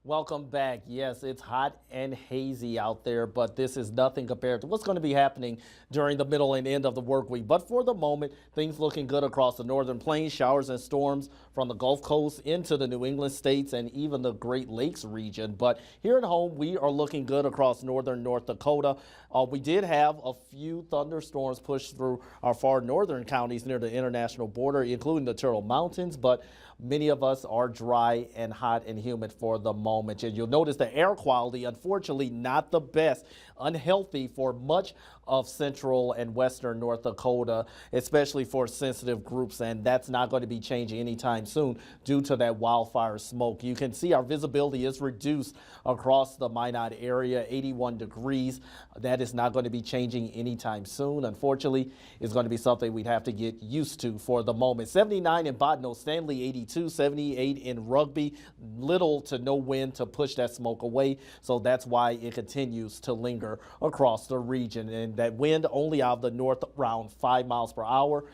Welcome back. Yes, it's hot and hazy out there, but this is nothing compared to what's going to be happening during the middle and end of the work week. But for the moment, things looking good across the northern plains, showers and storms from the Gulf Coast into the New England states and even the Great Lakes region. But here at home, we are looking good across northern North Dakota. We did have a few thunderstorms push through our far northern counties near the international border, including the Turtle Mountains, but many of us are dry and hot and humid for the moment. And you'll notice the air quality, unfortunately, not the best, unhealthy for much of central and western North Dakota, especially for sensitive groups. And that's not going to be changing anytime soon due to that wildfire smoke. You can see our visibility is reduced across the Minot area, 81 degrees. That is not going to be changing anytime soon. Unfortunately, it's going to be something we'd have to get used to for the moment. 79 in Botno, Stanley 82, 78 in Rugby. Little to no wind to push that smoke away. So that's why it continues to linger across the region. And that wind only out of the north around 5 miles per hour.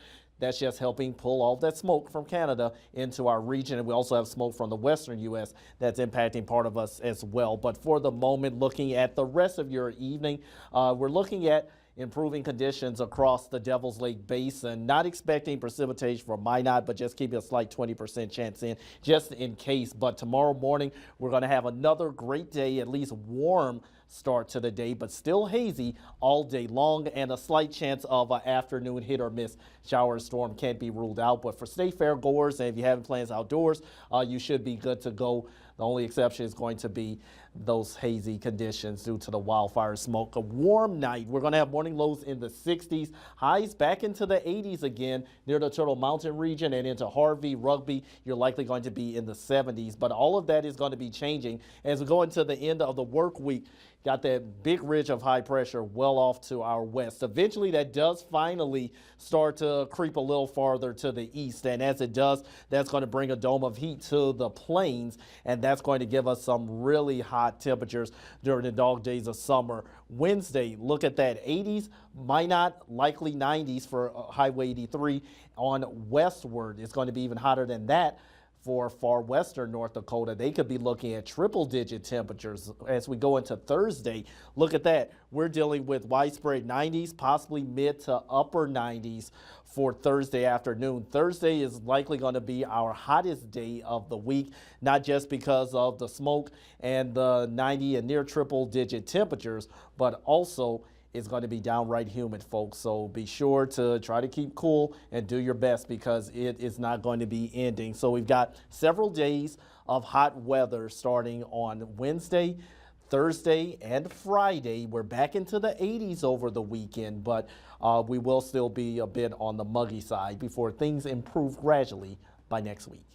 That's just helping pull all that smoke from Canada into our region. And we also have smoke from the western U.S. that's impacting part of us as well. But for the moment, looking at the rest of your evening, we're looking at improving conditions across the Devil's Lake Basin. Not expecting precipitation for Minot, but just keeping a slight 20% chance in, just in case. But tomorrow morning, we're going to have another great day, at least warm start to the day, but still hazy all day long, and a slight chance of an afternoon hit or miss shower storm can't be ruled out. But for state fair goers, and if you have plans outdoors, you should be good to go. The only exception is going to be those hazy conditions due to the wildfire smoke. A warm night. We're going to have morning lows in the 60s, highs back into the 80s again near the Turtle Mountain region and into Harvey, Rugby. You're likely going to be in the 70s, but all of that is going to be changing as we go into the end of the work week. Got that big ridge of high pressure well off to our west. Eventually, that does finally start to creep a little farther to the east. And as it does, that's going to bring a dome of heat to the plains. And that's going to give us some really hot temperatures during the dog days of summer. Wednesday, look at that, 80s, Minot, likely 90s for Highway 83. On westward, it's going to be even hotter than that. For far western North Dakota, they could be looking at triple-digit temperatures as we go into Thursday. Look at that. We're dealing with widespread 90s, possibly mid to upper 90s for Thursday afternoon. Thursday is likely going to be our hottest day of the week, not just because of the smoke and the 90 and near triple-digit temperatures, but also it's going to be downright humid, folks. So be sure to try to keep cool and do your best because it is not going to be ending. So we've got several days of hot weather starting on Wednesday, Thursday, and Friday. We're back into the 80s over the weekend, but we will still be a bit on the muggy side before things improve gradually by next week.